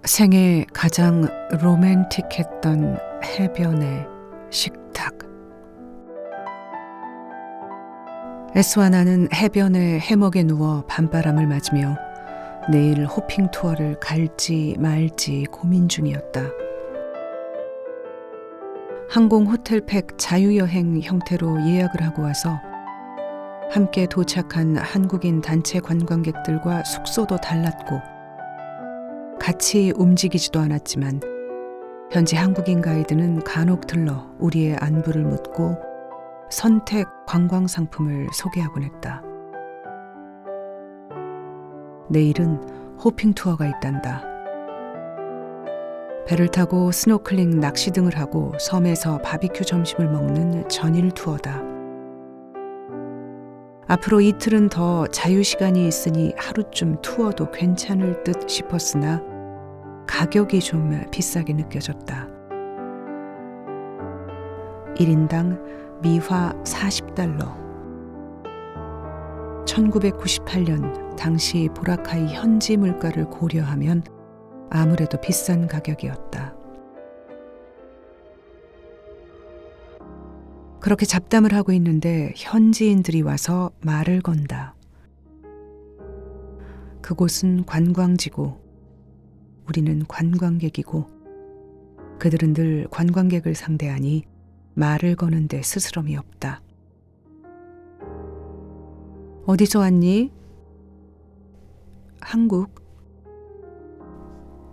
생애 가장 로맨틱했던 해변의 식탁. 에스와 나는 해변의 해먹에 누워 밤바람을 맞으며 내일 호핑 투어를 갈지 말지 고민 중이었다. 항공 호텔팩 자유여행 형태로 예약을 하고 와서 함께 도착한 한국인 단체 관광객들과 숙소도 달랐고 같이 움직이지도 않았지만 현지 한국인 가이드는 간혹 들러 우리의 안부를 묻고 선택 관광 상품을 소개하곤 했다. 내일은 호핑 투어가 있단다. 배를 타고 스노클링 낚시 등을 하고 섬에서 바비큐 점심을 먹는 전일 투어다. 앞으로 이틀은 더 자유시간이 있으니 하루쯤 투어도 괜찮을 듯 싶었으나 가격이 좀 비싸게 느껴졌다. 1인당 미화 $40. 1998년 당시 보라카이 현지 물가를 고려하면 아무래도 비싼 가격이었다. 그렇게 잡담을 하고 있는데 현지인들이 와서 말을 건다. 그곳은 관광지고 우리는 관광객이고 그들은 늘 관광객을 상대하니 말을 거는데 스스럼이 없다. 어디서 왔니? 한국.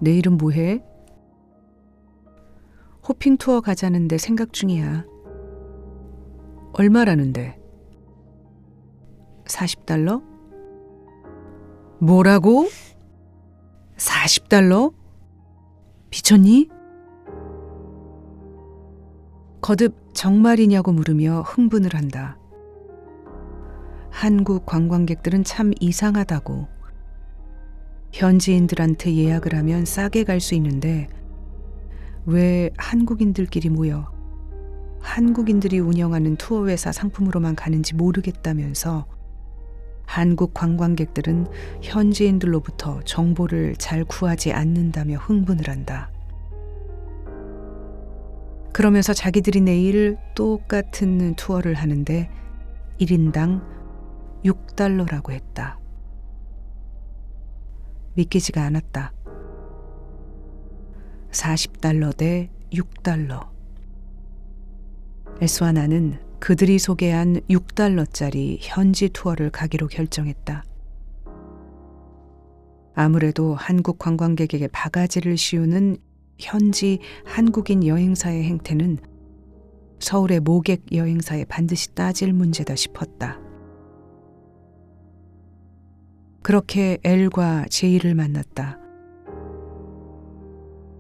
내일은 뭐해? 호핑 투어 가자는데 생각 중이야. 얼마라는데? $40? 뭐라고? $40? 미쳤니? 거듭 정말이냐고 물으며 흥분을 한다. 한국 관광객들은 참 이상하다고. 현지인들한테 예약을 하면 싸게 갈 수 있는데 왜 한국인들끼리 모여 한국인들이 운영하는 투어회사 상품으로만 가는지 모르겠다면서 한국 관광객들은 현지인들로부터 정보를 잘 구하지 않는다며 흥분을 한다. 그러면서 자기들이 내일 똑같은 투어를 하는데 1인당 $6라고 했다. 믿기지가 않았다. $40 대 $6. 에스와 나는 그들이 소개한 $6짜리 현지 투어를 가기로 결정했다. 아무래도 한국 관광객에게 바가지를 씌우는 현지 한국인 여행사의 행태는 서울의 모객 여행사에 반드시 따질 문제다 싶었다. 그렇게 L과 J를 만났다.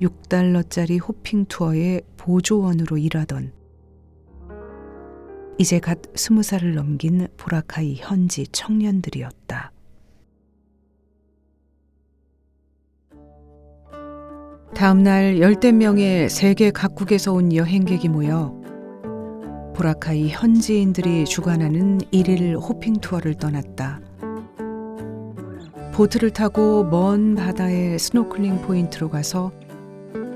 $6짜리 호핑 투어의 보조원으로 일하던 이제 갓 20살을 넘긴 보라카이 현지 청년들이었다. 다음 날 10대 명의 세계 각국에서 온 여행객이 모여 보라카이 현지인들이 주관하는 1일 호핑 투어를 떠났다. 보트를 타고 먼 바다의 스노클링 포인트로 가서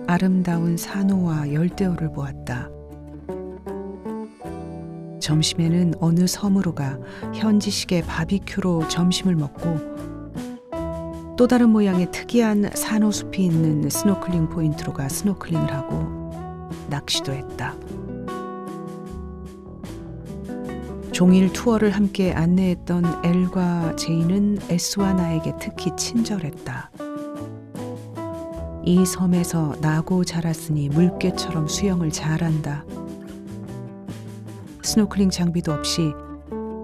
아름다운 산호와 열대어를 보았다. 점심에는 어느 섬으로 가 현지식의 바비큐로 점심을 먹고 또 다른 모양의 특이한 산호숲이 있는 스노클링 포인트로 가 스노클링을 하고 낚시도 했다. 종일 투어를 함께 안내했던 L과 J는 S와 나에게 특히 친절했다. 이 섬에서 나고 자랐으니 물개처럼 수영을 잘한다. 스노클링 장비도 없이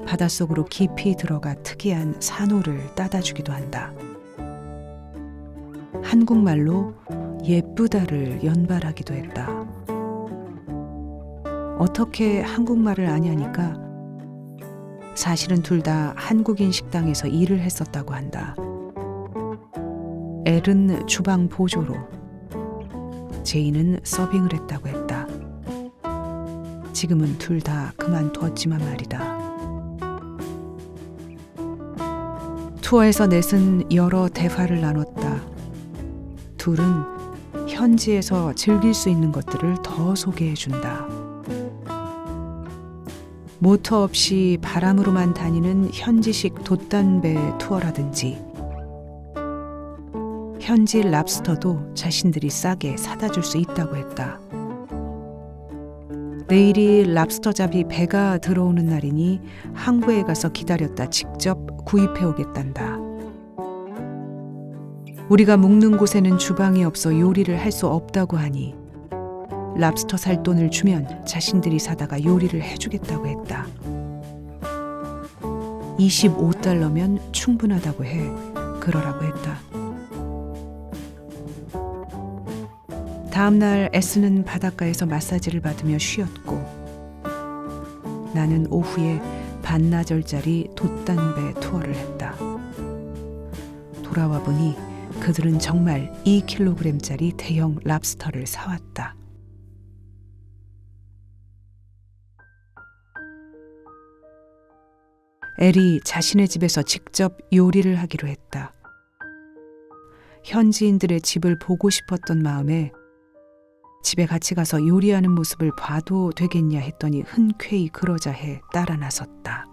바닷속으로 깊이 들어가 특이한 산호를 따다주기도 한다. 한국말로 예쁘다를 연발하기도 했다. 어떻게 한국말을 아냐니까 사실은 둘 다 한국인 식당에서 일을 했었다고 한다. L은 주방 보조로, J는 서빙을 했다고 했다. 지금은 둘 다 그만두었지만 말이다. 투어에서 넷은 여러 대화를 나눴다. 둘은 현지에서 즐길 수 있는 것들을 더 소개해준다. 모터 없이 바람으로만 다니는 현지식 돛단배 투어라든지 현지 랍스터도 자신들이 싸게 사다 줄 수 있다고 했다. 내일이 랍스터잡이 배가 들어오는 날이니 항구에 가서 기다렸다 직접 구입해 오겠단다. 우리가 묵는 곳에는 주방이 없어 요리를 할 수 없다고 하니 랍스터 살 돈을 주면 자신들이 사다가 요리를 해주겠다고 했다. 25달러면 충분하다고 해. 그러라고 했다. 다음 날 에스는 바닷가에서 마사지를 받으며 쉬었고 나는 오후에 반나절짜리 돛단배 투어를 했다. 돌아와 보니 그들은 정말 2kg짜리 대형 랍스터를 사왔다. 엘이 자신의 집에서 직접 요리를 하기로 했다. 현지인들의 집을 보고 싶었던 마음에 집에 같이 가서 요리하는 모습을 봐도 되겠냐 했더니 흔쾌히 그러자 해 따라 나섰다.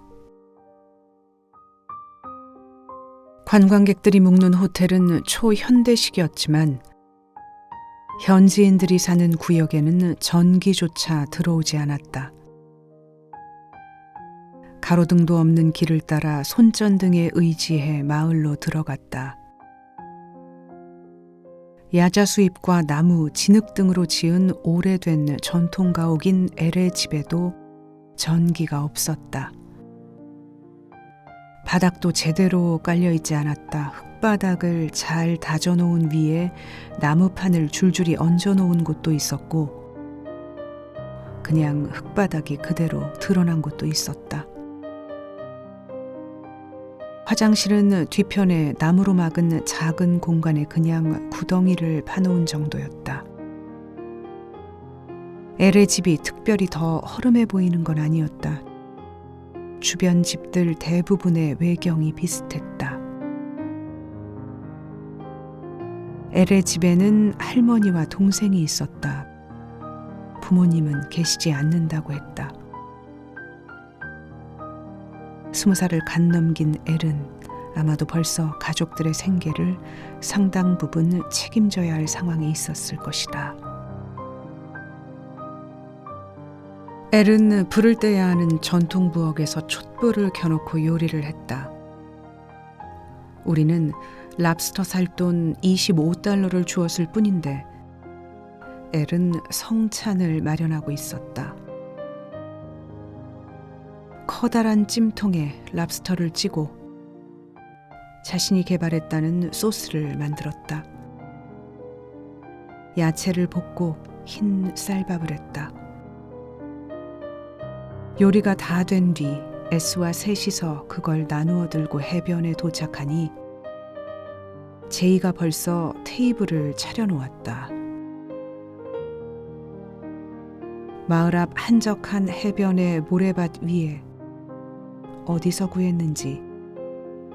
관광객들이 묵는 호텔은 초현대식이었지만 현지인들이 사는 구역에는 전기조차 들어오지 않았다. 가로등도 없는 길을 따라 손전등에 의지해 마을로 들어갔다. 야자수잎과 나무, 진흙 등으로 지은 오래된 전통 가옥인 엘의 집에도 전기가 없었다. 바닥도 제대로 깔려있지 않았다. 흙바닥을 잘 다져놓은 위에 나무판을 줄줄이 얹어놓은 곳도 있었고 그냥 흙바닥이 그대로 드러난 곳도 있었다. 화장실은 뒤편에 나무로 막은 작은 공간에 그냥 구덩이를 파놓은 정도였다. 엘의 집이 특별히 더 허름해 보이는 건 아니었다. 주변 집들 대부분의 외경이 비슷했다. 엘의 집에는 할머니와 동생이 있었다. 부모님은 계시지 않는다고 했다. 20살을 간 넘긴 엘은 아마도 벌써 가족들의 생계를 상당 부분 책임져야 할 상황에 있었을 것이다. 엘은 불을 떼야 하는 전통 부엌에서 촛불을 켜놓고 요리를 했다. 우리는 랍스터 살 돈 25달러를 주었을 뿐인데 엘은 성찬을 마련하고 있었다. 커다란 찜통에 랍스터를 찌고 자신이 개발했다는 소스를 만들었다. 야채를 볶고 흰 쌀밥을 했다. 요리가 다 된 뒤 에스와 셋이서 그걸 나누어 들고 해변에 도착하니 제이가 벌써 테이블을 차려놓았다. 마을 앞 한적한 해변의 모래밭 위에 어디서 구했는지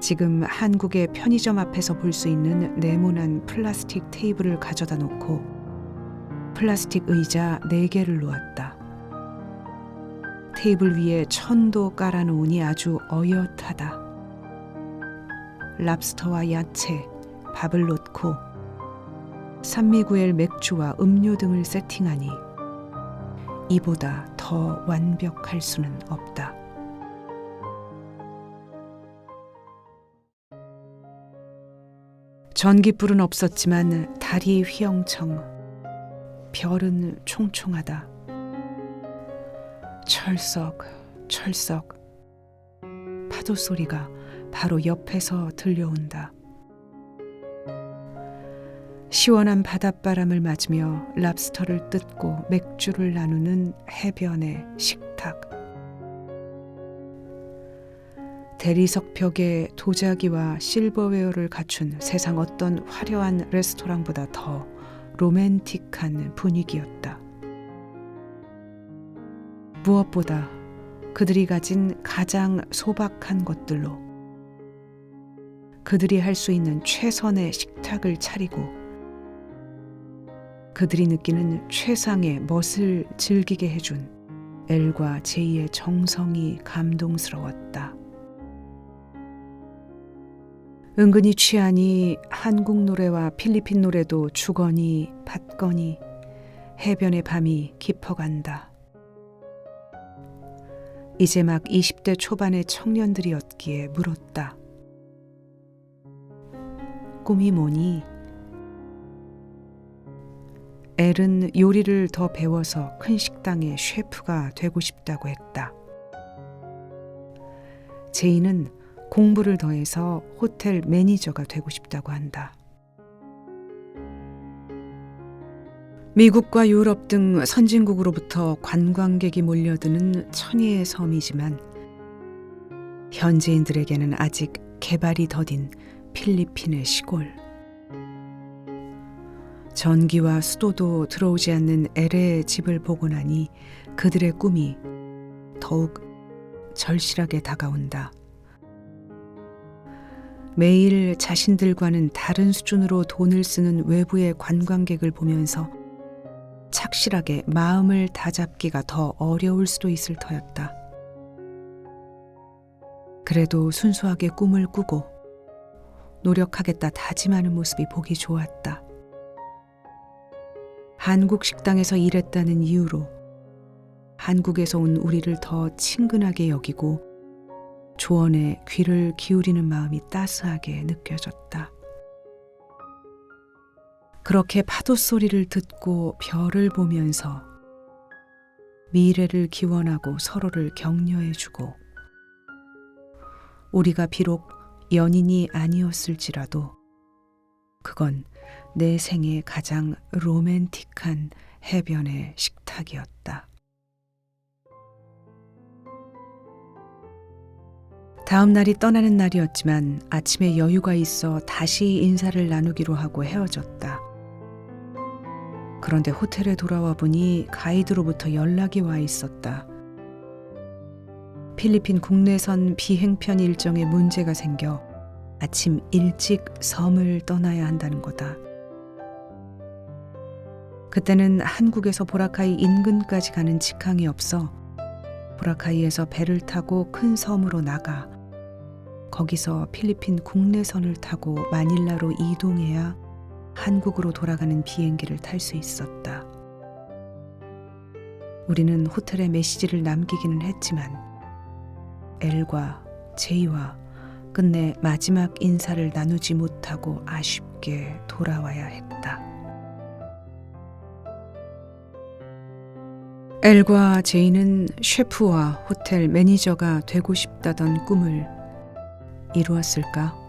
지금 한국의 편의점 앞에서 볼 수 있는 네모난 플라스틱 테이블을 가져다 놓고 플라스틱 의자 4개를 놓았다. 테이블 위에 천도 깔아놓으니 아주 어엿하다. 랍스터와 야채, 밥을 놓고 산미구엘 맥주와 음료 등을 세팅하니 이보다 더 완벽할 수는 없다. 전깃불은 없었지만 달이 휘영청, 별은 총총하다. 철썩, 철썩. 파도 소리가 바로 옆에서 들려온다. 시원한 바닷바람을 맞으며 랍스터를 뜯고 맥주를 나누는 해변의 식탁. 대리석 벽에 도자기와 실버웨어를 갖춘 세상 어떤 화려한 레스토랑보다 더 로맨틱한 분위기였다. 무엇보다 그들이 가진 가장 소박한 것들로 그들이 할 수 있는 최선의 식탁을 차리고 그들이 느끼는 최상의 멋을 즐기게 해준 엘과 제이의 정성이 감동스러웠다. 은근히 취하니 한국 노래와 필리핀 노래도 주거니 받거니 해변의 밤이 깊어간다. 이제 막 20대 초반의 청년들이었기에 물었다. 꿈이 뭐니? 엘은 요리를 더 배워서 큰 식당의 셰프가 되고 싶다고 했다. 제이는 공부를 더해서 호텔 매니저가 되고 싶다고 한다. 미국과 유럽 등 선진국으로부터 관광객이 몰려드는 천혜의 섬이지만 현지인들에게는 아직 개발이 더딘 필리핀의 시골. 전기와 수도도 들어오지 않는 엘의 집을 보고 나니 그들의 꿈이 더욱 절실하게 다가온다. 매일 자신들과는 다른 수준으로 돈을 쓰는 외부의 관광객을 보면서 착실하게 마음을 다잡기가 더 어려울 수도 있을 터였다. 그래도 순수하게 꿈을 꾸고 노력하겠다 다짐하는 모습이 보기 좋았다. 한국 식당에서 일했다는 이유로 한국에서 온 우리를 더 친근하게 여기고 조언에 귀를 기울이는 마음이 따스하게 느껴졌다. 그렇게 파도 소리를 듣고 별을 보면서 미래를 기원하고 서로를 격려해주고 우리가 비록 연인이 아니었을지라도 그건 내 생의 가장 로맨틱한 해변의 식탁이었다. 다음 날이 떠나는 날이었지만 아침에 여유가 있어 다시 인사를 나누기로 하고 헤어졌다. 그런데 호텔에 돌아와 보니 가이드로부터 연락이 와 있었다. 필리핀 국내선 비행편 일정에 문제가 생겨 아침 일찍 섬을 떠나야 한다는 거다. 그때는 한국에서 보라카이 인근까지 가는 직항이 없어 보라카이에서 배를 타고 큰 섬으로 나가 거기서 필리핀 국내선을 타고 마닐라로 이동해야 한국으로 돌아가는 비행기를 탈 수 있었다. 우리는 호텔에 메시지를 남기기는 했지만 엘과 제이와 끝내 마지막 인사를 나누지 못하고 아쉽게 돌아와야 했다. 엘과 제이는 셰프와 호텔 매니저가 되고 싶다던 꿈을 이루었을까?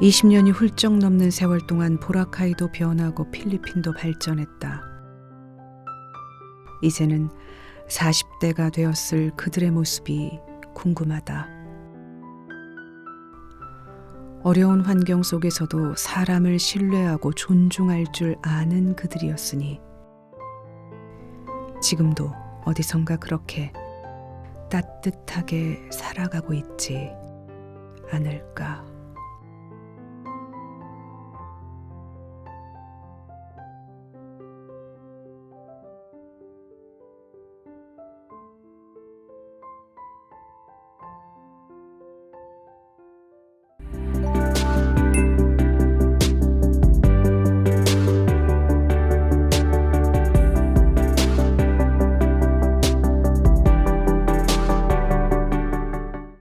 20년이 훌쩍 넘는 세월 동안 보라카이도 변하고 필리핀도 발전했다. 이제는 40대가 되었을 그들의 모습이 궁금하다. 어려운 환경 속에서도 사람을 신뢰하고 존중할 줄 아는 그들이었으니 지금도 어디선가 그렇게 따뜻하게 살아가고 있지 않을까.